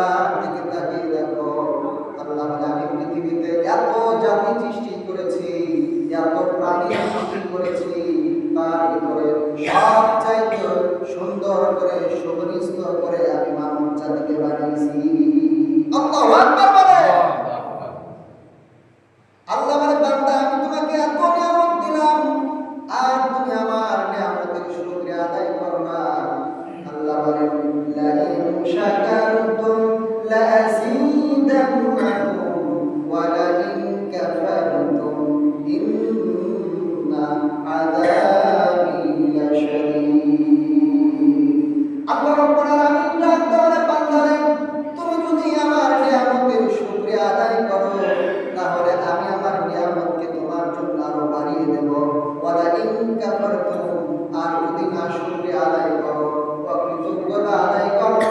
চার দিকে তাকিয়ে দেখো, আল্লাহ বলে আমি পৃথিবীতে এত জাতি সৃষ্টি করেছি, এত প্রাণী সৃষ্টি করেছি, তার ভিতরে সবচাইতে সুন্দর করে সুবরিস্ত করে আমি মানব জাতিকে বানিয়েছি। আল্লাহু আকবার বলে। আল্লাহ বলে বান্দা আমি তোমাকে এত নিয়ামত দিলাম আর তুমি আমার নিয়ামতের শুকরিয়া আদায় করো না। আল্লাহ বলে লা ইন শাকারতুম লা আযীদান্নাকুম ওয়া লা ইন কাফারতুম ইন্না আযাবি লাশাদীদ। আল্লাহ রাব্বুল আলামিন বলে বান্দারে তুমি যদি আমার নিয়ামতের শুকরিয়া আদায় করো তাহলে আমি আমার নিয়ামতকে তোমার জন্য আরো বাড়িয়ে দেব। ওয়ালা ইন কাফারতুম আর যদি না শুকরিয়া আদায় করো, অকৃতজ্ঞতা আদায় করো,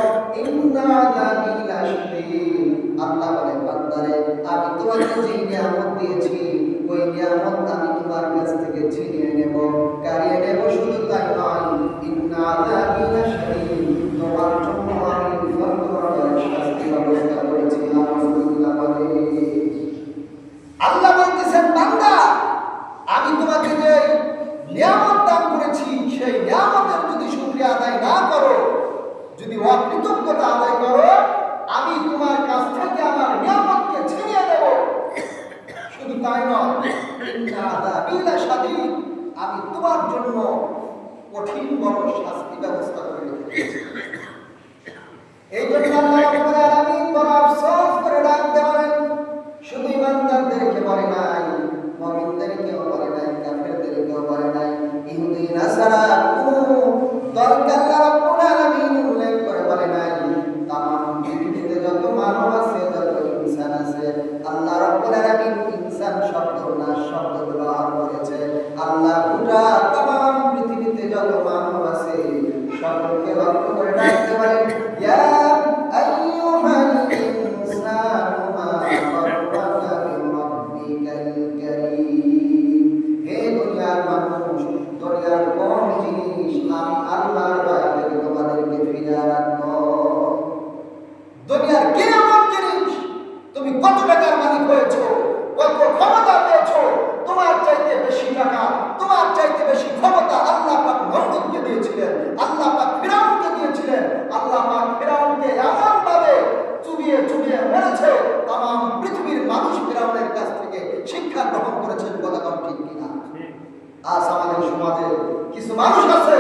ইন্না আযাবি লাশাদীদ। আল্লাহ বলে বান্দারে আমি তোমাকে যে নিয়ামত দিয়েছি ওই নিয়ামত আমি তোমার কাছ থেকে ছিনিয়ে নেব, কাড়িয়ে নেব। শুধু তাই নয়, ইন্না আযাবি লাশাদীদ তোমার জন্য আমি যন্ত্রণার শাস্তি ব্যবস্থা করেছি। আলহামদুলিল্লাহ বলে। আল্লাহ বলতেছেন বান্দা আমি তোমাকে যে নিয়ামত দান করেছি সেই নিয়ামতের যদি শুকরিয়া আদায় না করো, যদি অকৃতজ্ঞতা আদায় করো, আমি তোমার কাছ থেকে আমার নিয়ামতকে ছিনিয়ে দেব। শুধু তাই নয়, ইন্না আযাবি লাশাদীদ আমি তোমার জন্য কঠিন বড় শাস্তি ব্যবস্থা করে রেখেছি। এই জন্য আল্লাহ রাব্বুল আলামিন বড় আফসোস করে ডাকতে বলেন, শুধু ইমানদারদেরকে বলে নাই, মুমিনদেরকেও বলে নাই, কাফেরদেরকেও বলে নাই, ইহুদি নাসারা কোন দলকে আল্লাহ রাব্বুল আলামিন উল্লেখ করে বলে নাই। তামাম পৃথিবীতে যত মানব আছে, যত ইনসান আছে, আল্লাহ রাব্বুল আলামিন ইনসান শব্দ না শব্দ ব্যবহার করেছে। আল্লাহ গোটা তামাম পৃথিবীতে যত মানব আছে সকলকে লক্ষ্য করে ডাকতে বলেন, ইয়া আইয়ুহাল ইনসানু মা গাররাকা বিরাব্বিকাল কারীম। হে দুনিয়ার মানুষ, দুনিয়ার কোন জিনিস আমি আল্লাহর দয়া থেকে তোমাদেরকে ফিরিয়ে রাখবো? দুনিয়ার কি এমন জিনিস তুমি কত টাকার মালিক হয়েছো, কত ক্ষমতা পেয়েছো, তোমার চাইতে বেশি টাকা, তোমার চাইতে বেশি ক্ষমতা আল্লাহ পাক নমরুদকে দিয়েছিলেন, আল্লাহ পাক ফিরাউনকে দিয়েছিলেন। আল্লাহ পাক ফিরাউনকে এমন ভাবে চুবিয়ে চুবিয়ে মেরেছে, তামাম পৃথিবীর মানুষ ফিরাউনের কাছ থেকে শিক্ষা গ্রহণ করেছেন। কথা কম ঠিক কিনা? আজ আমাদের সমাজে কিছু মানুষ আছে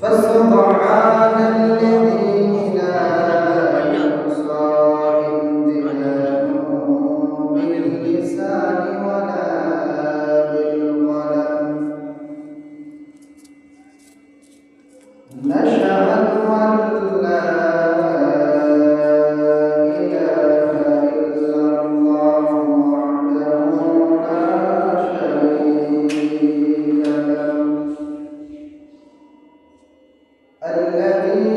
فسبحان الذي لا يحصى امتنانه باللسان ولا بالقلم نشهد أن لا إله إلا الله وحده لا شريك له الذي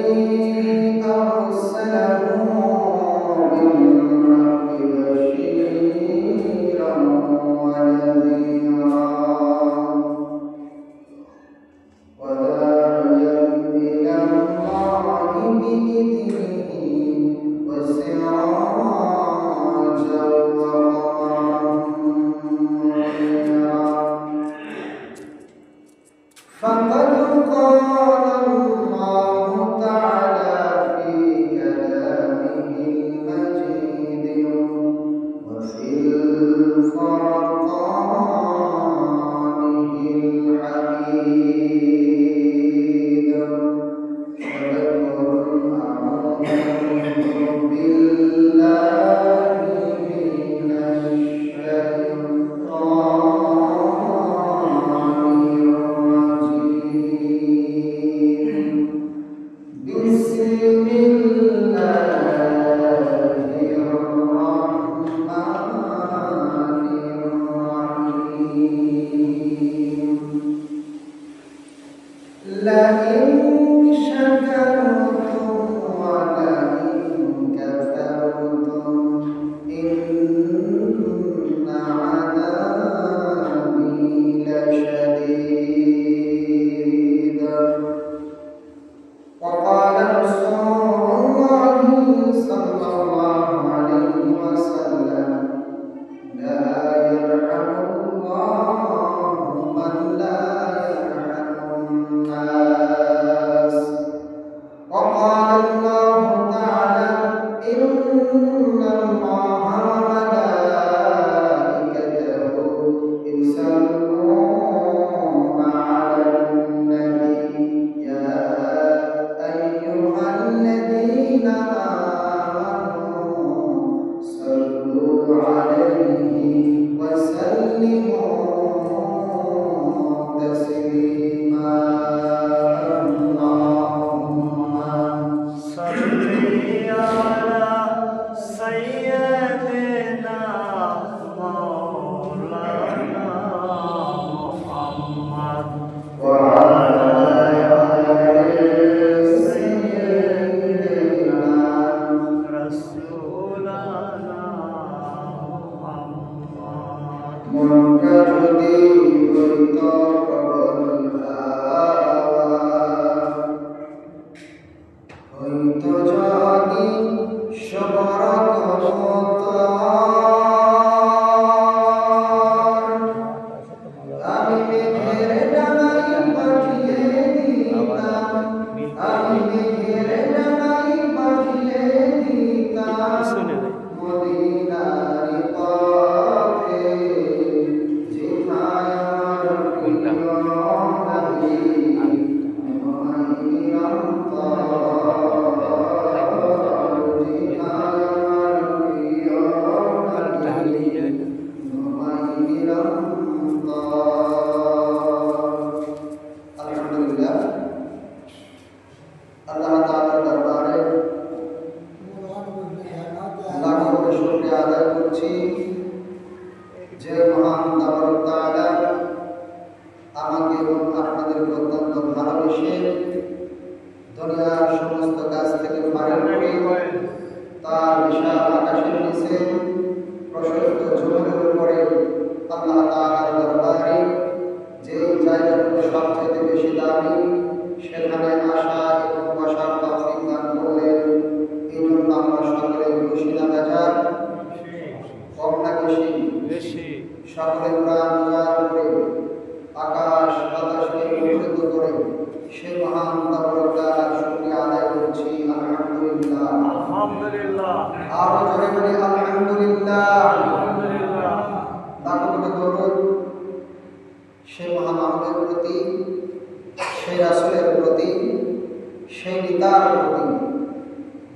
أرسله بالحق بشيرا ونذيرا وداعيا إلى الله بإذنه وسراجا وقمرا فقد قال الله تعالى في كلامه المجيد وفي فرقانه الحميد ولكم أعوذ بالله من الشيطان الرجيم لئن شكرتم ولئن كفرتم إن عذابي لشديد وقال رسول الله صلى الله عليه وسلم لا يرحم الله من لا يرحم الناس وقال الله تعالى إن الله وملائكته يصلون على النبي يا أيها الذين آمنوا صلوا عليه وسلموا تسليما اللهم صل على سيدنا مولانا محمد وعلى آل سيدنا رسولنا محمد মনটা যদি হইত প্রবল হইত যদি সবর আমি মেঘের ডানায় পাঠিয়ে দিতাম আমি মেঘের ডানায় পাঠিয়ে দিতাম মদিনার পথে যেথায় আমার প্রিয় নবী মোহাম্মদ যেথায় আমার প্রিয় নবী আলহামদুলিল্লাহ আল্লাহ তাআলার দরবারে লাখো কোটি শুকরিয়া আদায় করছি যে মহান তাবারক তাআলা আমাকে এবং আপনাদেরকে অত্যন্ত ভালোবেসে দুনিয়ার সমস্ত কাজ থেকে ফারেক করে তার বিশাল আকাশের নিচে প্রশস্ত জমিনের উপরে আল্লাহ তাআলার দরবারে যে জায়গাগুলো সবচেয়ে বেশি দামি সেখানে আসা এবং বসার তৌফিক দান করলেন এই জন্য আমরা সকলে খুশি না বেজার কম না বেশি সকলে প্রাণ উজাড় করে আকাশ বাতাসকে মুখরিত করে সে মহান তাবারক তাআলার শুকরিয়া আদায় করছি আলহামদুলিল্লাহ আলহামদুলিল্লাহ আরো জোরে বলি আলহামদুলিল্লাহ আলহামদুলিল্লাহ লাখো কোটি দরুদ সেই মহান আমাদের প্রতি সেই রাসূলের প্রতি সেই নেতার প্রতি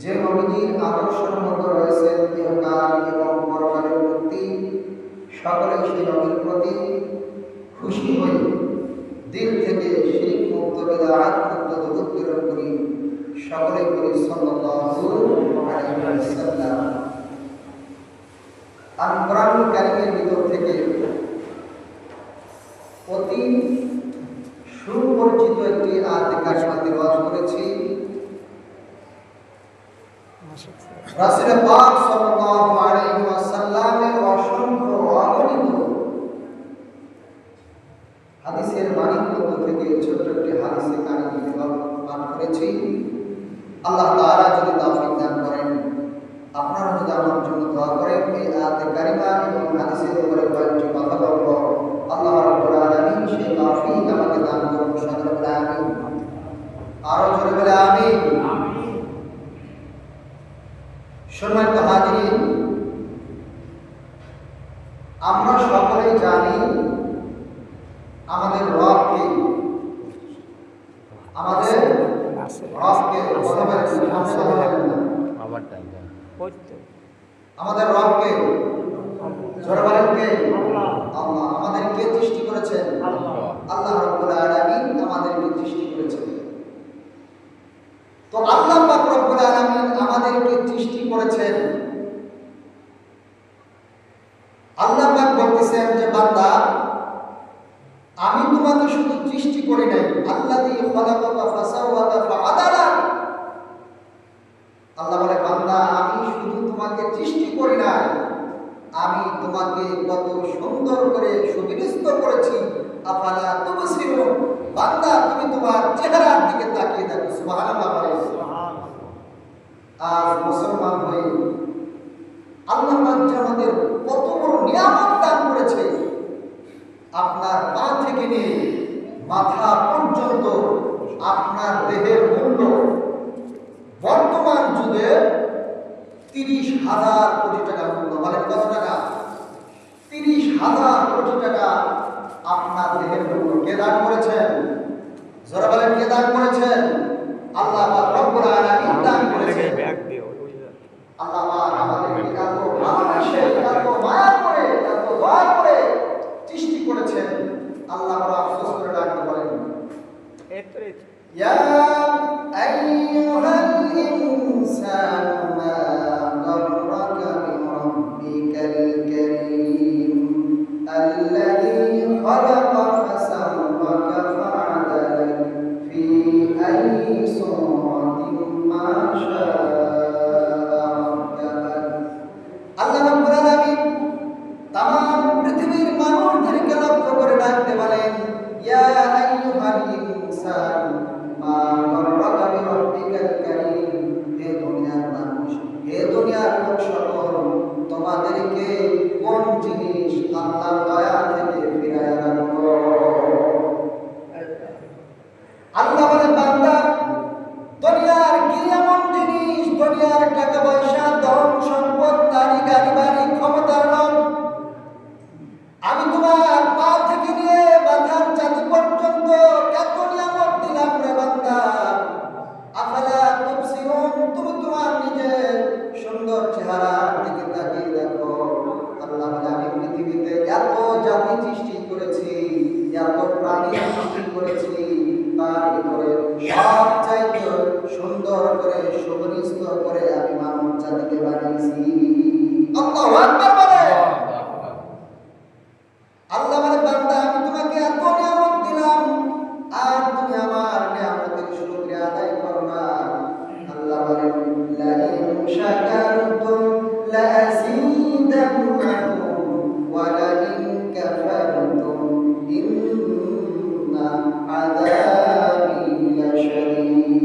যে নবীজির আদর্শের মধ্যে রয়েছে ইহকাল এবং পরকালের মুক্তি সকলে সেই নবীর প্রতি খুশি হয়ে দিল থেকে শিরক মুক্ত বিদআত মুক্ত দরুদ প্রেরণ করি সকলে করি সাল্লাল্লাহু আলাইহি ওয়াসাল্লাম। আল কোরআনুল কারীমের ভিতর থেকে অতি সুপরিচিত একটি আয়াত কারিমা তেলাওয়াত করেছি। রাসূল পাক সাল্লাল্লাহু আলাইহি ওয়াসাল্লামের অসংখ্য অগণিত হাদিসের বাণীর মধ্য থেকে ছোট্ট একটি হাদিসে কারিমা তেলাওয়াত পাঠ করেছি। আল্লাহ তাআলা যদি তৌফিক দান করেন, আপনারা যদি আমার জন্য দোয়া করেন, এই আয়াতে কারিমা এবং হাদিসের উপরে কয়েকটি কথা বলবো। আল্লাহ রাব্বুল আলামিন সেই তৌফিক আমাকে দান করুন। সকলে বলে আমিন। আরো জোরে বলে আমিন। সম্মানিত হাজিরিন, আমরা সকলেই জানি আমাদের রবকে, আমাদের রবকে আমাদের রবকে জোরে বলেন কে? আল্লাহ। আমাদেরকে সৃষ্টি করেছেন আল্লাহ রাব্বুল আলামিন, আমাদেরকে সৃষ্টি করেছেন। তো আল্লাহ পাক রব্বুল আলামিন আমাদেরকে সৃষ্টি করেছেন। আল্লাহ পাক বলতেছেন যে বান্দা, আমি তোমাকে শুধু সৃষ্টি করি নাই, আল্লাযী খালাকাকা ফাসাওয়াকা ফাআদালাক। আল্লাহ বলে বান্দা আমি শুধু তোমাকে সৃষ্টি করি নাই, আমি তোমাকে কত সুন্দর করে সুবিন্যস্ত করেছি। আফালা তুবসিরুন, বান্দা তুমি তোমার চেহারার দিকে তাকিয়ে দেখো। সুবহানাল্লাহ বলে। আর মুসলমান হয়ে আল্লাহ পাক যে আমাদের কত বড় নিয়ামত দান করেছে। আপনার পা থেকে নিয়ে মাথা পর্যন্ত আপনার দেহের মূল্য বর্তমান যুগে 30,000 কোটি টাকা মূল্য। বলেন কত টাকা? 30,000 কোটি টাকা আপনার দেহের মূল্য। কে দান করেছেন? জোরে বলেন কে দান করেছেন? আল্লাহ পাক রব্বুল আলামিন দান করেছেন। আল্লাহ পাক আমাদেরকে এত ভালোবাসে, এত মায়া করে, এত দয়া করে সৃষ্টি করেছেন। আল্লাহ বড় আফসোস করে ডাকতে বলেন, ইয়া আইয়ুহাল ইনসানু মা গাররাকা বিরাব্বিকাল কারীম আল্লাযী খালাকা ফাসাওয়াকা ফাআদালাক ফি আইয়ি সূরাতিন মা শাআ রাক্কাবাক। আল্লাহ রাব্বুল আলামিন तमाम পৃথিবীর মানুষদেরকে লক্ষ্য করে ডাকতে বলেন, ইয়া আইয়ুহাল ইনসান মা গাররাকা বিরাব্বিকাল কারীম। হে দুনিয়ার মানুষ, হে দুনিয়ার লোক সকল, তোমাদেরকে কোন জিনিস আল্লাহর দয়া থেকে ফিরায় রাখলো? আল্লাহ বলে বান্দা দুনিয়ার কি এমন জিনিস, দুনিয়ার টাকা পয়সা ধন সম্পদ নারী গাড়ি বাড়ি ক্ষমতার লোভ, আমি তোমার পা থেকে নিয়ে মাথার চাঁদি পর্যন্ত কত নিয়ামত দিলাম রে বান্দা। আফালা তুবসিরুন, তুমি তোমার নিজের সুন্দর চেহারার দিকে তাকিয়ে দেখো। আল্লাহ বলে আমি পৃথিবীতে এত জাতি সৃষ্টি করেছি, এত প্রাণী সৃষ্টি করেছি, তার ভিতরে সবচাইতে সুন্দর করে সুবিন্যস্ত করে আমি মানব জাতিকে বানিয়েছি। আল্লাহু আকবার বলে। আল্লাহ বলে বান্দা আমি তোমাকে এত নিয়ামত দিলাম আর তুমি আমার নিয়ামতের শুকরিয়া আদায় করো না। আল্লাহ বলে লা ইন শাকারতুম লা আযীদান্নাকুম ওয়া লা ইন কাফারতুম ইন্না আযাবি লাশাদীদ।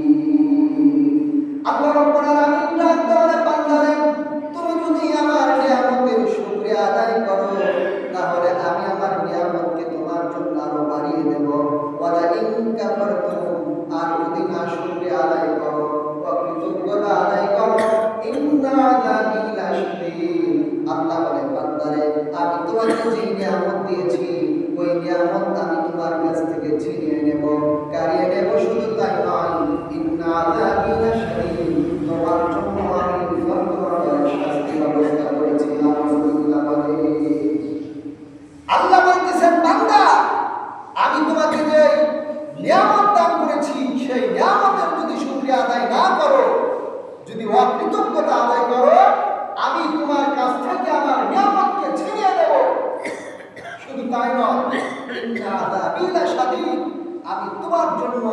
আল্লাহ রাব্বুল আলামিন ডাকতে বলে বান্দারে তুমি যদি আমার নিয়ামতের শুকরিয়া আদায় করো তাহলে আমি আমার নিয়ামতকে তোমার জন্য আরো বাড়িয়ে দেব। ওয়ালা ইন কাফারতুম, আর যদি না শুকরিয়া আদায় করো, অকৃতজ্ঞতা আদায় করো, ইন্না আযাবি লাশাদীদ। আল্লাহ বলে বান্দারে আমি তোমাকে যে নিয়ামত দিয়েছি ওই নিয়ামত আমি তোমার কাছ থেকে ছিনিয়ে নেব, কাড়িয়ে নেব। শুধু তাই নয়, ইন্না আযাবি লাশাদীদ, তোমার জন্য আমি কঠোর শাস্তির ব্যবস্থা করেছি। আল্লাহ বলে আল্লাহ বলতেছেন বান্দা আমি তোমাকে যে নিয়ামত দান করেছি সেই নিয়ামতের যদি শুকরিয়া আদায় না করো, যদি অকৃতজ্ঞতা আদায় করো, আমি তোমার কাছ থেকে আমার নিয়ামতকে ছিনিয়ে দেব। শুধু তাই নয়, ইন্না আযাবি লাশাদীদ, আমি তোমার জন্য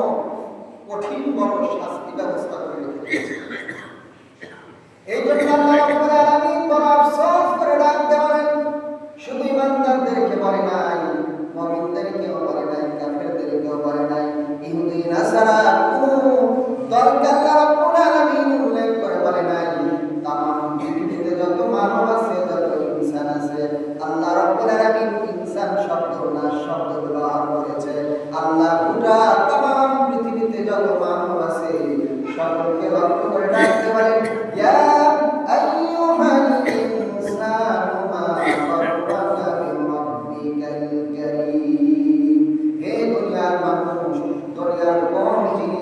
কঠিন বড় শাস্তি ব্যবস্থা করে রেখেছি। এই জন্য আল্লাহ রাব্বুল আলামিন বড় আফসোস করে ডাকতে বলেন, শুধু ইমানদারদেরকে বলে নাই, মুমিনদেরকেও বলে নাই, কাফেরদেরকেও বলে নাই, ইহুদি নাসারা কোন দলকে আল্লাহ রাব্বুল আলামিন উল্লেখ করে বলে নাই। তামাম পৃথিবীতে যত মানব আছে, যত ইনসান আছে, আল্লাহ রাব্বুল আলামিন ইনসান শব্দ না শব্দ ব্যবহার করেছে। আল্লাহ গোটা তামাম পৃথিবীতে যত মানব আছে সকলকে লক্ষ্য করে ডাকতে বলেন, ইয়া আইয়ুহাল ইনসানু মা গাররাকা বিরাব্বিকাল কারীম। হে দুনিয়ার মানুষ, দুনিয়ার কোন জিনিস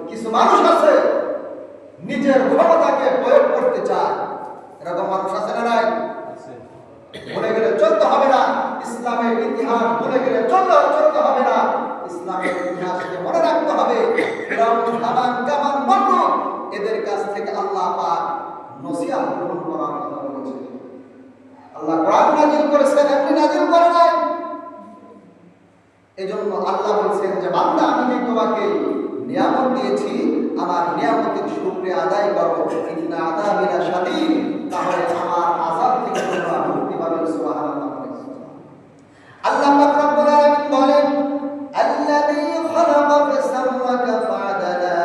কিছু মানুষ আছে নিজের ক্ষমতাকে প্রয়োগ করতে চায়। এরকম মানুষ আছে না নাই? ভুলে গেলে চলতে হবে না, ইসলামের ইতিহাস ভুলে গেলে চলতে হবে না, ইসলামের ইতিহাসকে মনে রাখতে হবে। ফিরআউন, হামান, কামান, নমরুদ এদের কাছ থেকে আল্লাহ পাক নসিহত গ্রহণ করার কথা বলেছেন। আল্লাহ কোরআন নাযিল করেছেন, এমনি নাযিল করে নাই। এজন্য আল্লাহ বলেছেন যে বান্দা, আমি যে তোমাকে নিয়ামত দিয়েছি, আমার নিয়ামতের শুকরিয়া আদায় করো। ইন্না আযাবি লাশাদীদ, তাহলে আমার আযাব থেকে তোমরা মুক্তি পাবে। সুবহানাল্লাহ। আল্লাহ পাক রব্বুল আলামিন বলেন, আল্লাযী খালাকা ফাসাওয়াকা ফাআদালা,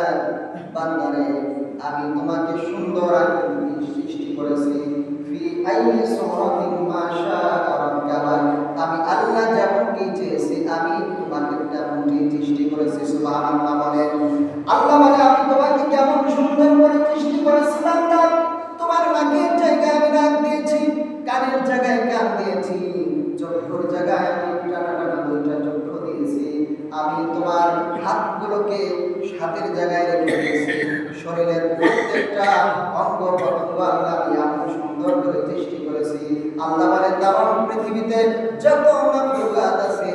বান্দারে আমি তোমাকে সুন্দর আকৃতি সৃষ্টি করেছি। ফি আইয়ি সূরাতিন মা শাআ রাক্কাবা, আমি আল্লাহ যেমনটি চেয়েছি আমি তোমাকে তেমনটি সৃষ্টি করেছি। সুবহানাল্লাহ বলেন। আল্লাহ বলে, আমি তোমাকে কেমন সুন্দর করে সৃষ্টি করেছিলাম না, তোমার নাকের জায়গায় আমি নাক দিয়েছি, কানের জায়গায় কান দিয়েছি, চক্ষুর জায়গায় আমি টানা দুইটা চক্ষু দিয়েছি, আমি তোমার হাতগুলোকে হাতের জায়গায় রেখে দিয়েছি, শরীরের প্রত্যেকটা অঙ্গ প্রত্যঙ্গ আল্লাহ এমন সুন্দর করে সৃষ্টি করেছি। আল্লাহ বলে, তেমন পৃথিবীতে যত মাখলুকাত আছে,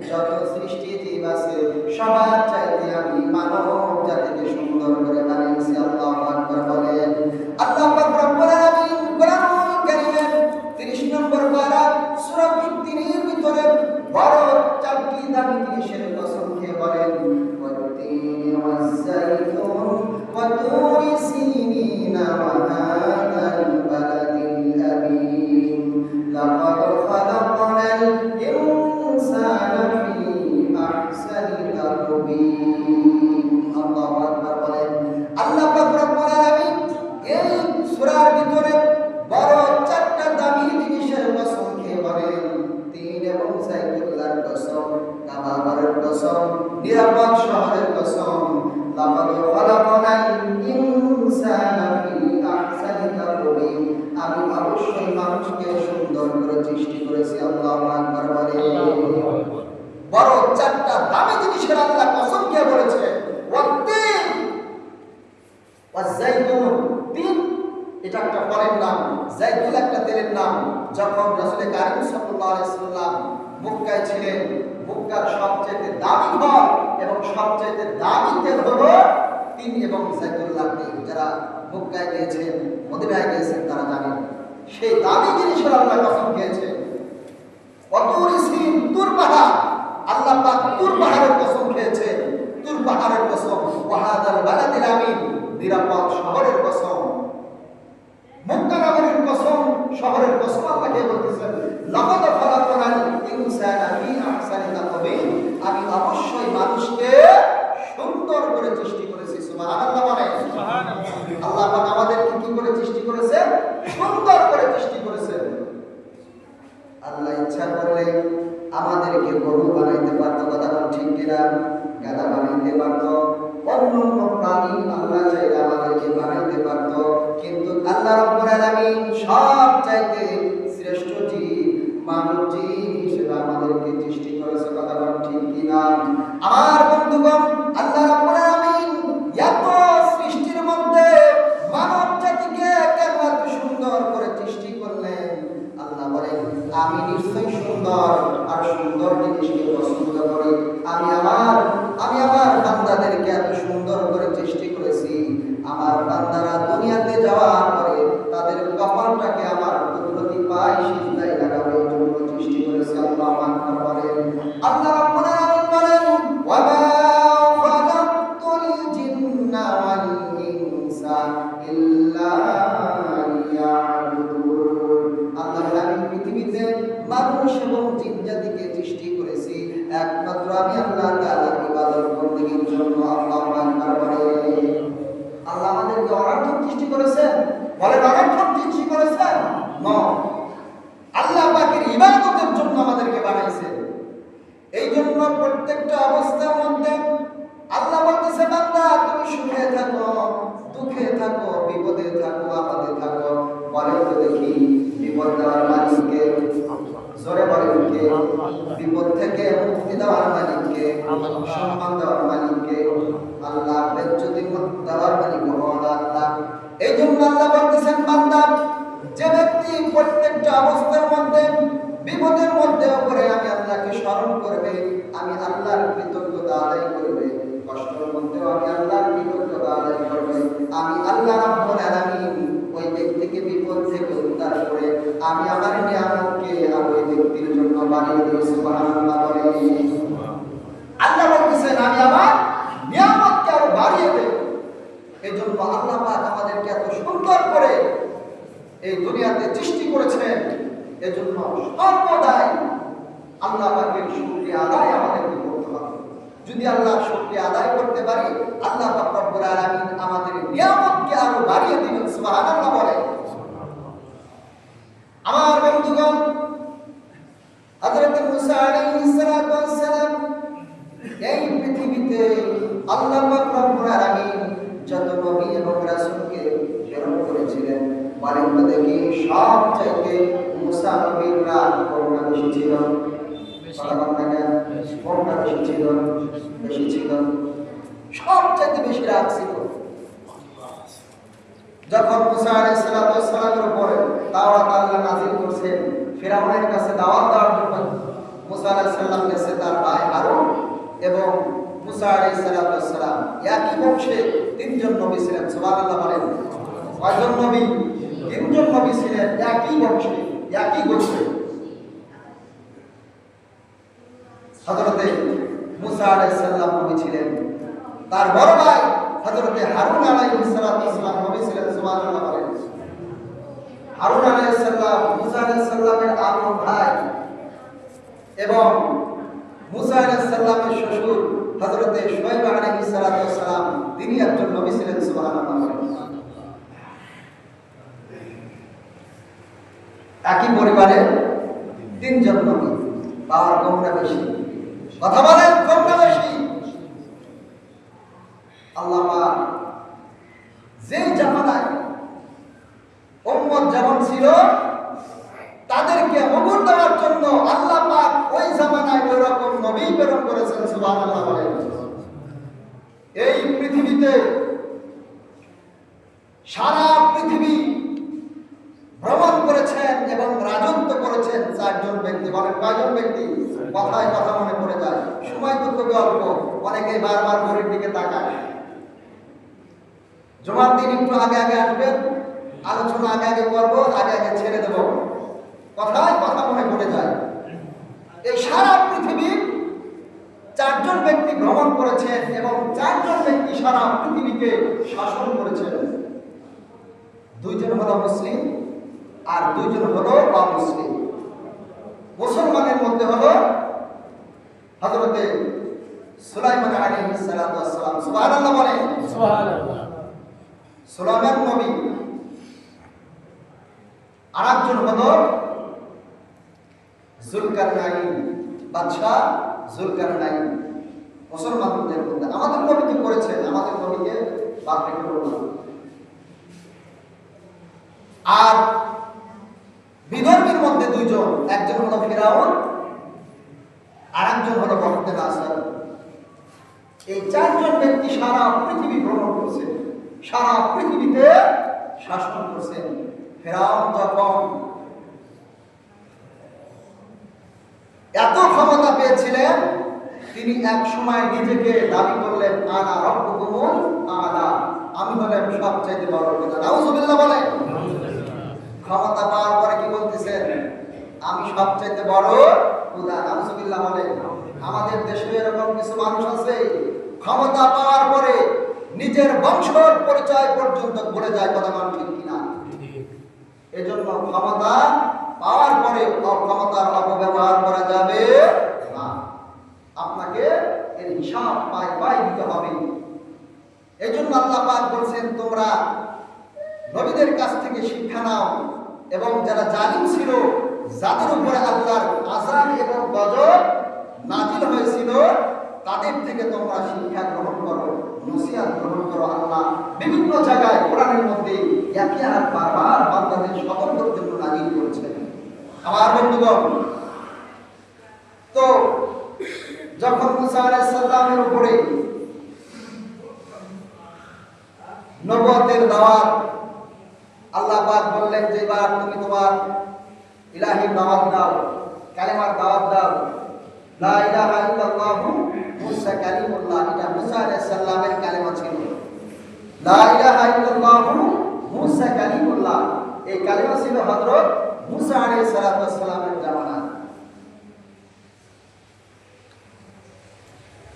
যত সৃষ্টি জীব আছে, সবার চাইতে আমি মানব জাতিকে সুন্দর করে বানিয়েছি। আল্লাহু আকবার বলেন। আল্লাহ পাক রব্বুল আলামিন কোরআনুল কারীমের 30 নম্বর পারা সূরা 3 এর ভিতরে বড় চারটি দামি জিনিসের কসম খেয়ে বলেন, ওয়াত-তিনি ওয়াজ-যাইতুন ওয়া তুরি সিনিনা ওয়া হাযাল বালাদিল আমিন লাকাদ খালাকনাল ইনসানা ফি আহসানি তাকবীর। আল্লাহু আকবার বলেন। আল্লাহ পাক রব্বুল আলামিন এই সূরার ভিতরে বড় চারটা দামি জিনিসের কসম খেয়ে বলেন, তিন এবং সাইকুল্লাহর কসম, কাবাগরের কসম, নিরাপদ শহরের কসম, লাকাদ খালাকনাল ইনসানা ফি আহসানি তাকবীর, আমি অবশ্যই মানুষকে সুন্দর করে সৃষ্টি করেছি। আল্লাহু আকবার বলেন। বড় চারটা দামি জিনিসের আল্লাহ কসম খেয়ে বলেছে, ওয়াত-তিন ওয়াজ-যাইতুন। তিন এটা একটা ফলের নাম, জাইতুন একটা তেলের নাম। যখন রাসূল কারীম সাল্লাল্লাহু আলাইহি সাল্লাম মক্কায় ছিলেন, মক্কার সবচেয়ে দামি ফল এবং সবচেয়ে দামি তেল হলো তিন এবং জাইতুল্লাহ তেল। যারা মক্কায় গিয়েছেন, মদিনায় গিয়েছেন তারা জানেন সেই দামি জিনিসের আল্লাহ কসম খেয়েছে। ওয়াতুরি সিন, তুর পাহাড়, আল্লাহ পাক তুর পাহাড়ের কসম খেয়েছে, তুর পাহাড়ের কসম। ওয়া হাযাল বালাদিল আমিন, নিরাপদ শহরের কসম। মক্কা নগরীর কসম, শহরের কসম আল্লাহ কে বলতেছেন, লাকাদ খালাকনাল ইনসানা ফি আহসানি তাকবীর, আমি অবশ্যই মানুষকে সুন্দর করে সৃষ্টি করেছি। সুবহানাল্লাহ বলেন। সুবহানাল্লাহ। আল্লাহ পাক আমাদেরকে কি করে সৃষ্টি করেছেন? সুন্দর করে সৃষ্টি করেছেন। আল্লাহ ইচ্ছা করলে আমাদেরকে গরু বানাইতে পারতো, কথা বল ঠিক কিনা? গাধা বানাইতে পারতো, অন্য প্রাণী আল্লাহ চাইলে আমাদেরকে বানাইতে পারতো, কিন্তু আল্লাহ রাব্বুল আলামিন সব চাইতে শ্রেষ্ঠ জীব মানব জীব হিসেবে আমাদেরকে সৃষ্টি করেছে। কথা বল ঠিক কিনা? আমার বন্ধুগণ, আল্লাহ রাব্বুল আলামিন এত সৃষ্টির মধ্যে মানব জাতিকে কেন এত সুন্দর করে সৃষ্টি করলেন? আল্লাহ বলেন, আমি নিশ্চয়ই সুন্দর আর সুন্দর জিনিসকে পছন্দ করি। আমি আমার বান্দাদেরকে এত সুন্দর করে সৃষ্টি করেছি, আমার বান্দারা দুনিয়াতে যাওয়ার পরে তাদের কপালটাকে আমার কুদরতি পায়ে সিজদায় লাগাবে, এই জন্য সৃষ্টি করেছি। আল্লাহু আকবার বলেন। আল্লাহ রাব্বুল আলামিন বলেন, ওয়া মা খালাকতুল জিন্না ওয়াল ইনসা ইল্লা লিয়াবুদুন। আল্লাহ আমি পৃথিবীতে মানুষ এবং জিন জাতিকে সৃষ্টি করেছি একমাত্র আমি আল্লাহ তাআলার ইবাদত বন্দেগীর জন্য। আল্লাহু আকবার বলেন। আল্লাহ আমাদেরকে অনর্থক সৃষ্টি করেছেন, বলেন অনর্থক সৃষ্টি করেছেন না, আল্লাহ পাকের ইবাদতের জন্য আমাদেরকে বানাইছেন। এই জন্য প্রত্যেকটা অবস্থার মধ্যে আল্লাহ বলতেছে, বান্দা তুমি সুখে থাকো, দুঃখে থাকো, বিপদে থাকো, আপদে থাকো, বলেন তো দেখি বিপদ দেওয়ার মালিককে? জোরে বলেন কে? বিপদ থেকে মুক্তি দেওয়ার মালিককে, সম্মান দেওয়ার মালিককে। আল্লাহ বেজ্জতি দেওয়ার মালিক হন আল্লাহ। এই জন্য আল্লাহ বলতেছেন, বান্দা যে ব্যক্তি প্রত্যেকটা অবস্থার মধ্যে বিপদের মধ্যে করে আমি আল্লাহকে স্মরণ করবে, আমি আল্লাহর কৃতজ্ঞতা আদায় করবে, কষ্টের মধ্যেও আমি আল্লাহর কৃতজ্ঞতা আদায় করবে, আমি আল্লাহ রাব্বুল আলামিন ওই ব্যক্তিকে বিপদ থেকে উদ্ধার করে আমি আমার নিয়ামতকে ওই ব্যক্তির জন্য বাড়িয়ে দিই। সুবহানাল্লাহ বলে আল্লাহ বলতেছেন, আমি আমার নিয়ামতকে আরো বাড়িয়ে দেব। এই জন্য আল্লাহ পাক আমাদেরকে এত সুন্দর করে এই দুনিয়াতে সৃষ্টি করেছেন। এজন্য সর্বদাই আল্লাহ পাকের শুকরিয়া আদায় আমাদেরকে করতে হবে। যদি আল্লাহর শুকরিয়া আদায় করতে পারি, আল্লাহ পাক রব্বুল আলামিন আমাদের নিয়ামতকে আরো বাড়িয়ে দিবেন। সুবহানাল্লাহ বলে আমার বন্ধুগণ, হযরত মুসা আলাইহিস সালাতু ওয়াস সালাম এই পৃথিবীতে আল্লাহ পাক রব্বুল আলামিন যত নবী এবং রাসূলকে প্রেরণ করেছিলেন, বলেন তো দেখি সব চাইতে মুসা নবীর রাগ কোনটা বেশি ছিল? কোনটা বেশি ছিল? বেশি ছিল, সব চাইতে বেশি রাগ ছিল। যখন মুসা আলাইহিস সালাতু ওয়াস সালামের উপরে দাওয়াত আল্লাহ নাযিল করছেন, ফিরআউনের কাছে দাওয়াত দেওয়ার জন্য মুসা আলাইহিস সালাম গেছে তার ভাই হারুন এবং মুসা আলাইহিস সালাতু ওয়াস সালাম একই বংশে তিনজন নবী ছিলেন। সুবহানাল্লাহ বলেন কয়জন নবী? তিনজন নবী ছিলেন একই বংশে, একই গোত্রে। হযরতে মুসা আলাইহিস সালাম নবী ছিলেন, তার বড় ভাই হযরতে হারুন আলাইহিস সালাম নবী ছিলেন। সুবহানাল্লাহ বলেন হারুন আলাইহিস সালাম মুসা আলাইহিস সালামের আপন ভাই এবং মুসা আলাইহিস সালামের শ্বশুর হযরতে শুআয়ব আলাইহিস সালাম তিনি একজন নবী ছিলেন। সুবহানাল্লাহ বলেন একই পরিবারে তিনজন নবী, পাওয়ার কোনটা বেশি? কথা বলেন কোনটা বেশি? আল্লাহ পাক যে জামানায় উম্মত যেমন ছিল তাদেরকে অমর দেওয়ার জন্য আল্লাহ পাক ওই জামানায় ওই রকম নবী প্রেরণ করেছেন। সুবহানাল্লাহ বলেন এই পৃথিবীতে সারা পৃথিবী ভ্রমণ করেছেন এবং রাজত্ব করেছেন চারজন ব্যক্তি। বলেন কয়জন ব্যক্তি? কথায় কথা মনে পড়ে যায়, সময় তো খুবই অল্প, অনেকেই বারবার ঘড়ির দিকে তাকায়। জুমার দিন একটু আগে আগে আসবেন, আলোচনা আগে আগে করবো, আগে আগে ছেড়ে দেব, কথায় কথা মনে পড়ে যায়। এই সারা পৃথিবীর চারজন ব্যক্তি ভ্রমণ করেছেন এবং চারজন ব্যক্তি সারা পৃথিবীকে শাসন করেছেন। দুইজন হলো মুসলিম আর দুইজন হলো অমুসলিম। মুসলমানের মধ্যে হলো হযরতে সুলাইমান আলাইহিস সালাতু ওয়াস সালাম। সুবহানাল্লাহ বলেন সুবহানাল্লাহ। সুলাইমান নবী। আরেকজন হলো যুলকারনাইন, বাদশা যুলকারনাইন। মুসলমানদের মধ্যে আমাদের নবী কি করেছেন? আমাদের নবীকে বাদ রেখে বললাম। আর বিধর্মীর মধ্যে দুইজন, একজন হলো ফিরাউন আর একজন হলো বখতে নাসর। এই চারজন ব্যক্তি সারা পৃথিবী ভ্রমণ করছে, সারা পৃথিবীতে শাসন করছেন। ফিরাউন যখন এত ক্ষমতা পেয়েছিলেন, তিনি এক সময় নিজেকে দাবি করলেন, আনা রব্বুকুমুল আ'লা, আমি হলাম সবচেয়ে বড় খোদা। নাউযুবিল্লাহ বলেন। ক্ষমতা পাওয়ার পরে কি বলতেছেন? আমি সবচেয়ে বড় খোদা। নাউযুবিল্লাহ বলেন। আমাদের দেশে এরকম কিছু মানুষ আছে, ক্ষমতা পাওয়ার পরে নিজের বংশের পরিচয় পর্যন্ত ভুলে যায়। কথা মান ঠিক কিনা? এজন্য ক্ষমতা পাওয়ার পরে ক্ষমতার অপব্যবহার করা যাবে না। আপনাকে এর হিসাব পাই দিতে হবে। এজন্য আল্লাহ পাক বলছেন, তোমরা নবীদের কাছ থেকে শিক্ষা নাও এবং যারা জালিম ছিল, যাদের উপরে আল্লাহর আযাব এবং গজব নাযিল হয়েছিল, তাদের থেকে তোমরা শিক্ষা গ্রহণ করো, নসিহত গ্রহণ করো। আল্লাহ বিভিন্ন জায়গায় কোরআনের মধ্যে একই আয়াত বারবার বান্দাদের সতর্কের জন্য নাযিল করেছেন। আমার বন্ধুগণ, তো যখন মুসা আলাইহিস সালামের উপরে নবুয়তের দাওয়াত আল্লাহ পাক বললেন যে এবার তুমি তোমার ইলাহির দাওয়াত দাও, কালেমার দাওয়াত দাও। লা ইলাহা ইল্লাল্লাহু মুসা কালিমুল্লাহ, এটা মুসা আলাইহিস সালামের কালেমা ছিল। লা ইলাহা ইল্লাল্লাহু মুসা কালিমুল্লাহ, এই কালেমা ছিল হযরত মুসা আলাইহিস সালামের জামানা।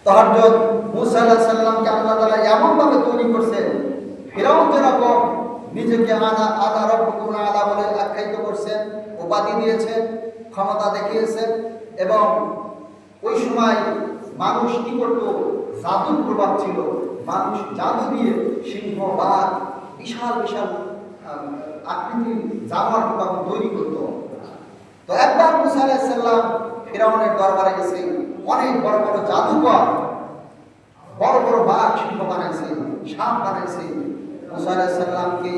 তো হযরত মুসা আলাইহিস সালামকে আল্লাহ তাআলা এমন ভাবে তৈরি করছেন, ফিরাউন যেরকম নিজেকে আনা রব্বুকুম আলা বলে আখ্যায়িত করছেন, উপাধি দিয়েছেন, ক্ষমতা দেখিয়েছেন, এবং ওই সময় মানুষ কি করত, জাদুর প্রভাব ছিল। মানুষ জাদু দিয়ে সিংহ, বাঘ, বিশাল বিশাল আকৃতির জানোয়ার প্রভাব তৈরি করত। তো একবার মুসা আলাইহিস সালাম ফিরাউনের দরবারে গেছে, অনেক বড় বড় জাদুকর বড় বড় বাঘ সিংহ বানাইছে, সাপ বানাইছে। মুসা আলাইহিস সালামকে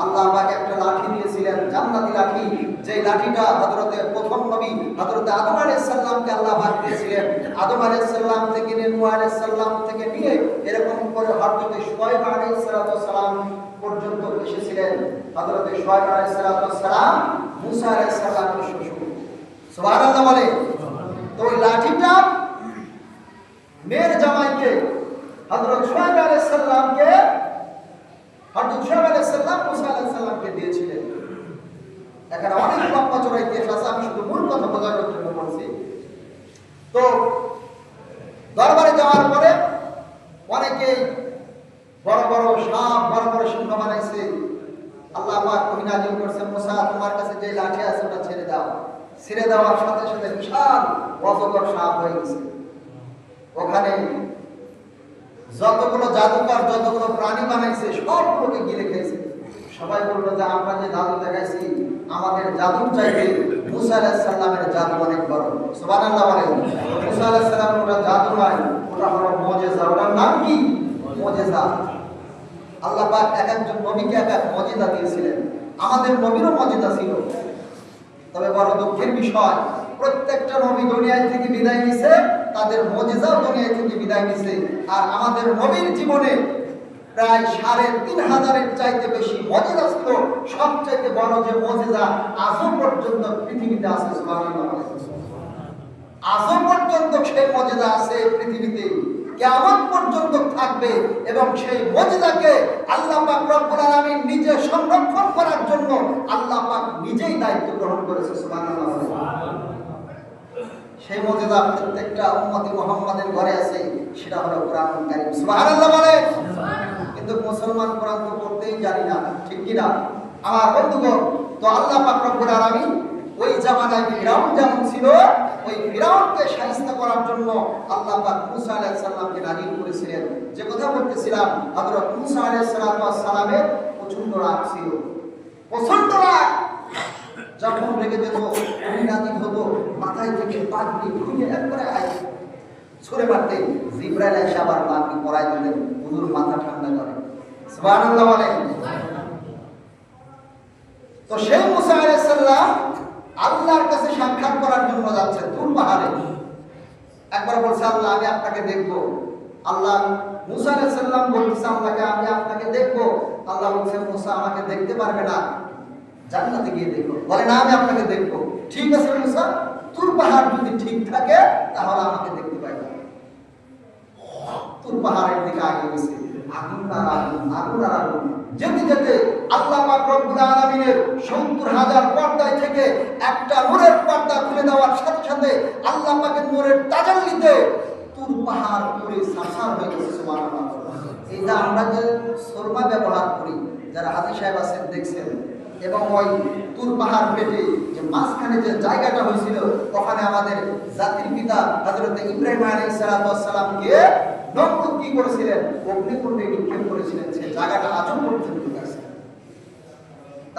আল্লাহ পাক একটা লাঠি দিয়েছিলেন, জান্নাতি লাঠি, যে লাঠিটা হযরতে প্রথম নবী হযরত আদম আলাইহিস সালামকে আল্লাহ পাক দিয়েছিলেন। আদম আলাইহিস সালাম থেকে নূহ আলাইহিস সালাম থেকে নিয়ে এরকম করে হযরতে শুআয়ব আলাইহিস সালাম পর্যন্ত এসেছিলেন। হযরতে শুআয়ব আলাইহিস সালাম মুসা আলাইহিস সালামের শ্বশুর। সুবহানাল্লাহ বলে। তো ওই লাঠিটা মেয়ের জামাইকে হযরত শুআয়ব আলাইহিস সালামকে হযরত শুআয়ব আলাইহিস সালাম মুসা আলাইহিস সালামকে দিয়েছিলেন। এখানে অনেক লম্বা চড়া ইতিহাস আছে, আমি শুধু মূল কথা বোঝানোর জন্য বলছি। তো দরবারে যাওয়ার পরে অনেকেই বড় বড় সাপ, বড় বড় সিংহ বানাইছে। আল্লাহ পাক ওহী নাযিল করেছেন, মুসা তোমার কাছে যে লাঠি আছে ওটা ছেড়ে দাও। ছেড়ে দেওয়ার সাথে সাথে বিশাল অজগর সাপ হয়ে গেছে। ওখানে যতগুলো জাদুকর যতগুলো প্রাণী বানাইছে সবগুলোকে গিলে খেয়েছে। সবাই বললো যে আমরা যে জাদু দেখাইছি, আমাদের জাদুর চাইতে মুসা আলাইহিস সালামের জাদু অনেক বড়। সুবহানাল্লাহ বলেন। মুসা আলাইহিস সালামের ওটা জাদু নয়, ওটা হলো মুজিজা। ওটার নাম কি? মুজিজা। আল্লাহ পাক এক একজন নবীকে এক এক মুজিজা দিয়েছিলেন। আমাদের নবীরও মুজিজা ছিল, তবে বড় দুঃখের বিষয় প্রত্যেকটা নবী দুনিয়া থেকে বিদায় নিছে, তাদের মুজিজাও দুনিয়া থেকে বিদায় নিছে। আর আমাদের নবীর জীবনে প্রায় ৩,৫০০-এর চাইতে বেশি মুজিজা ছিল। সবচেয়ে বড় যে মুজিজা আজও পর্যন্ত পৃথিবীতে আছে, সুবহানাল্লাহ। আজও পর্যন্ত সেই মুজিজা আছে পৃথিবীতে, কিয়ামত পর্যন্ত থাকবে। এবং সেই মুজিজাকে আল্লাহ পাক রব্বুল আলামিন নিজে সংরক্ষণ করার জন্য আল্লাহ পাক নিজেই দায়িত্ব গ্রহণ করেছে, সুবহানাল্লাহ। সেই মুজিজা প্রত্যেকটা উম্মতে মুহাম্মাদের ঘরে আছে, সেটা হলো কোরআনুল কারীম। সুবহানাল্লাহ বলে। কিন্তু মুসলমান কোরআন তো পড়তেই জানি না, ঠিক কি না আমার বন্ধুগণ? তো আল্লাহ পাক রব্বুল আলামিন ওই জামানায় ফিরাউন যেমন ছিল, ওই ফিরাউনকে শায়েস্তা করার জন্য আল্লাহ পাক মুসা আলাইহিস সালামকে নাযিল করেছিলেন। যে কথা বলতেছিলাম, হযরত মুসা আলাইহিস সালামের প্রচন্ড রাগ ছিল, প্রচন্ড রাগ। যখন রেগে যেত, ওহী নাযিল হতো, মাথায় থেকে পাগড়ি খুলে একবারে ছুঁড়ে মারতে, জিবরাইল এসে আবার পাগড়ি পরাই দিলেন, হুজুর মাথা ঠান্ডা করে। সুবহানাল্লাহ বলেন। তো সেই মুসা আলাইহিস সালাম আল্লাহর কাছে সাক্ষাৎ করার জন্য যাচ্ছে তুর পাহাড়ে। একবার বলছে, আল্লাহ আমি আপনাকে দেখব। আল্লাহ মুসা আলাইহিস সালাম বলছে আল্লাহকে, আমি আপনাকে দেখব। আল্লাহ বলছে, মুসা আমাকে দেখতে পারবে না, জান্নাতে গিয়ে দেখো। বলে না, আমি আপনাকে দেখব। ঠিক আছে মুসা, তুর পাহাড় যদি ঠিক থাকে তাহলে আমাকে দেখতে পাইবে। তুর পাহাড়ের দিকে আগে গেছে, আগুন আর আগুন, আগুন আর আগুন। যেতে যেতে আল্লাহ পাক রব্বুল আলামিনের ৭০,০০০ পর্দায় থেকে একটা নূরের পর্দা খুলে দেওয়ার সাথে সাথে আল্লাহ পাকের নূরের তাজাল্লিতে তুর পাহাড় পুরো সারসার হয়ে গেছে। সুবহানাল্লাহ। এইটা আমরা যে সুরমা ব্যবহার করি, যারা হাজী সাহেব আছেন দেখছেন, এবং ওই তুর পাহাড় পেটে যে মাঝখানে যে জায়গাটা হয়েছিল, ওখানে আমাদের জাতির পিতা হযরত ইব্রাহিম আলাইহিস সালামকে নমরুদ কি করেছিলেন, অগ্নিকুণ্ডে নিক্ষেপ করেছিলেন। সেই জায়গাটা আজও পর্যন্ত আছে।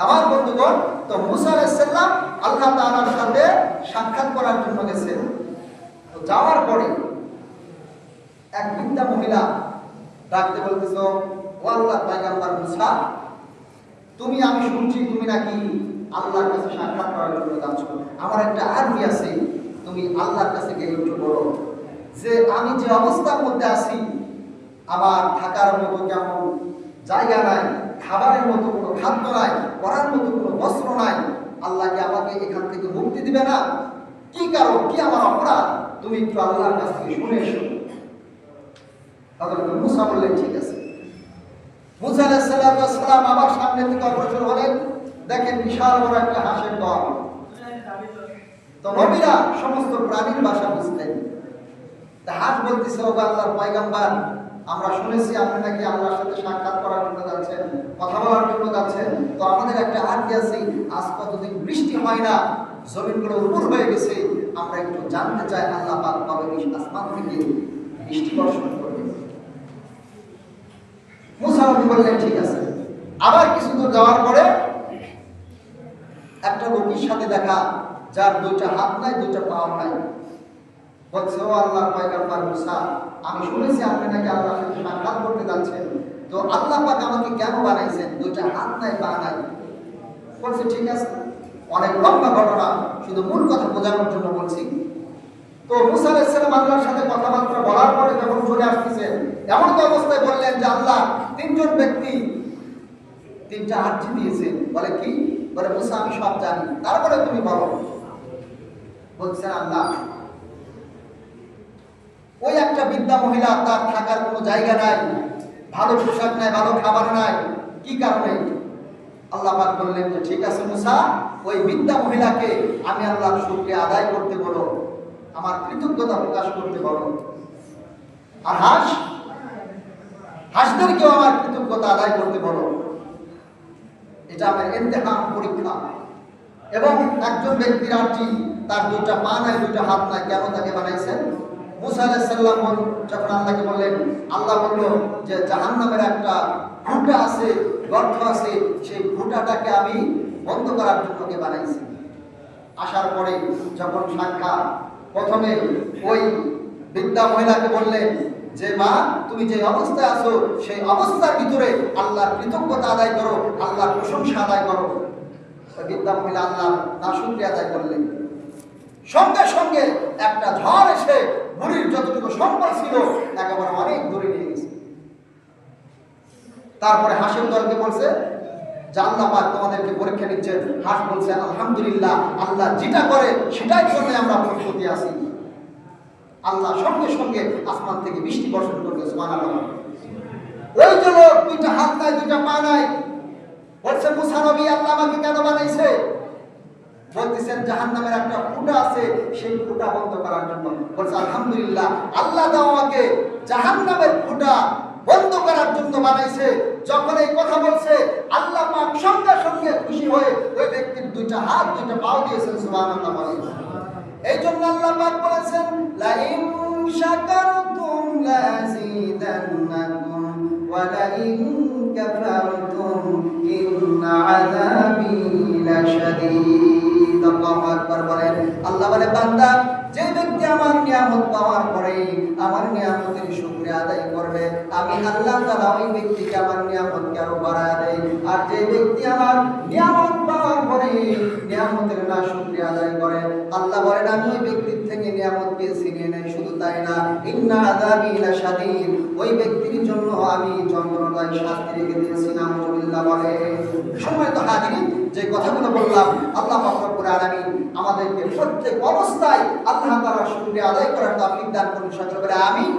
আমার বন্ধুগণ, তো মুসা আলাইহিস সালাম আল্লাহ তাআলার সাথে সাক্ষাৎ করার জন্য গেছেন। তো যাওয়ার পরে এক বৃদ্ধা মহিলা ডাকতে বলতেছো, ও আল্লাহর পয়গম্বর মুসা, তুমি, আমি শুনছি তুমি নাকি আল্লাহর কাছে সাক্ষাৎ করার জন্য যাচ্ছ। আমার একটা আরবি আছে, তুমি আল্লাহর কাছে গিয়ে একটু বলো যে আমি যে অবস্থার মধ্যে আছি, আমার থাকার মতো কেমন জায়গা নাই, খাবারের মতো কোনো খাদ্য নাই, পরার মতো কোনো বস্ত্র নাই, আল্লাহ কি আমাকে এখান থেকে মুক্তি দিবে না? কি কারণ, কি আমার অপরাধ? তুমি একটু আল্লাহর কাছ থেকে শুনে এসো। হযরত মুসা বললেন ঠিক আছে। মুসা আলাইহিস সালাম আবার সামনে থেকে অগ্রসর হলেন। দেখেন বিশাল বড় একটা হাঁসের দল। তো নবীরা সমস্ত প্রাণীর ভাষা বুঝতেন। তা হাঁস বলতেছে, ও আল্লাহর পয়গম্বর, আমরা শুনেছি আপনি নাকি আল্লাহর সাথে সাক্ষাৎ করার জন্য যাচ্ছেন, কথা বলার জন্য যাচ্ছেন। তো আমাদের একটা আটকে আছে, আজ কতদিন বৃষ্টি হয় না, জমিনগুলো উর্বর হয়ে গেছে, আমরা একটু জানতে চাই আল্লাহ পাক কবে আসমান থেকে বৃষ্টি বর্ষণ করবে। মুসা নবী বললেন ঠিক আছে। আবার কিছু দূর যাওয়ার পরে একটা লোকের সাথে দেখা, যার দুইটা হাত নাই, দুইটা পাও নাই। বলছে, ও আল্লাহর পয়গম্বর মুসা, আমি শুনেছি আপনি নাকি আল্লাহর সাথে সাক্ষাৎ করতে যাচ্ছেন, তো আল্লাহ পাক আমাকে কেন বানাইছেন? দুইটা হাত নাই, পা নাই। বলছে ঠিক আছে, অনেক লম্বা ঘটনা, শুধু মূল কথা বোঝানোর জন্য বলছি। তো মুসা আলাইহিস সালাম আল্লাহর সাথে কথাবার্তা বলার পরে যখন চলে আসতেছেন, এমন তো অবস্থায় বললেন যে আল্লাহ তিনজন ব্যক্তি তিনটা আর্জি দিয়েছে। বলে কি? বলে মুসা আমি সব জানি, তারপরে তুমি বলো। বলছেন আল্লাহ, ওই একটা বৃদ্ধা মহিলা, তার থাকার কোনো জায়গা নাই, ভালো পোশাক নাই, ভালো খাবার নাই, কি কারণে? আল্লাহ পাক বললেন যে ঠিক আছে মুসা, ওই বৃদ্ধা মহিলাকে আমি আল্লাহর শুকরিয়া আদায় করতে বলো, আমার কৃতজ্ঞতা প্রকাশ করতে বলো। আর হাঁসদেরকেও আমার কৃতজ্ঞতা আদায় করতে বলো। এটা আমার ইমতিহান, পরীক্ষা। এবং একজন ব্যক্তির আর্জি, তার দুইটা পা নাই, দুইটা হাত নাই, কেন তাকে বানাইছেন? মুসা আলাইহিস সালাম যখন আল্লাহকে বললেন, আল্লাহ বলল যে জাহান্নামের একটা ফুটা আছে, গর্ত আছে, সেই ফুটাটাকে আমি বন্ধ করার জন্য ওকে বানাইছি। আসার পরে যখন সাক্ষাৎ, প্রথমে ওই বৃদ্ধা মহিলাকে বললেন যে মা, তুমি যে অবস্থায় আছো সেই অবস্থার ভিতরে আল্লাহর কৃতজ্ঞতা আদায় করো, আল্লাহর প্রশংসা আদায় করো। বৃদ্ধা মহিলা আল্লাহর নাশুকরিয়া আদায় করলেন। সঙ্গে সঙ্গে একটা ঝড় এসে বুড়ির যতটুকু সম্পদ ছিল একেবারে অনেক দূরে নিয়ে গেছে। তারপরে হাঁসের দলকে বলছে যে আল্লাহ পাক তোমাদেরকে পরীক্ষা নিচ্ছেন। হাঁস বলছে আলহামদুলিল্লাহ, আল্লাহ যেটা করে সেটাই জন্য আমরা প্রস্তুতি আছি। আল্লাহ সঙ্গে সঙ্গে আসমান থেকে বৃষ্টি বর্ষণ করবে, সুবহানাল্লাহ। ওই যে লোক দুইটা হাত নাই, দুইটা পা নাই, বলছে মুসা নবী আল্লাহ আমাকে কেন বানাইছে? বলতেছেন জাহান্নামের একটা ফুটা আছে, সেই ফুটা বন্ধ করার জন্য। বলছে আলহামদুলিল্লাহ, আল্লাহ দাও আমাকে জাহান্নামের ফুটা বন্ধ করার জন্য বানাইছে। যখন এই কথা বলছে, আল্লাহ পাক সঙ্গে সঙ্গে খুশি হয়ে ওই ব্যক্তির দুইটা হাত, দুইটা পাও দিয়েছেন, সুবহানাল্লাহ। এই জন্য আল্লাহ পাক বলেছেন, লা ইন শাকারতুম লাযিদান্নাকুম ওয়া লা ইন কাফারতুম ইন্না আযাবি লাশাদীদ। আল্লাহু আকবার বলেন। আল্লাহ বলে, বান্দা, যে ব্যক্তি আমার নিয়ামত পাওয়ার পরে আমার নিয়ামতের শুকরিয়া আদায় করবে, আমি আল্লাহ তাআলা ওই ব্যক্তিকে আমার নিয়ামতকে আরো বাড়ায় দেই। আর যে ব্যক্তি আমার নিয়ামত পাওয়ার পরে নিয়ামতের না শুকরিয়া আদায় করে, আল্লাহ বলেন আমি ওই ব্যক্তির থেকে নিয়ামতকে ছিনিয়ে নেই। শুধু তাই না, ইন্না আযাবি লাশাদীদ, ওই ব্যক্তির জন্য আমি যন্ত্রণায় শাস্তি রেখে দিয়েছি। নাউযুবিল্লাহ বলে। সম্মানিত হাজিরিন, যে কথাগুলো বললাম, আল্লাহ পাক রব্বুল আলামিন আমাদেরকে প্রত্যেক অবস্থায় আল্লাহ তাআলার শুকরিয়া আদায় করার তৌফিক দান করুন। সকলে বলে আমিন।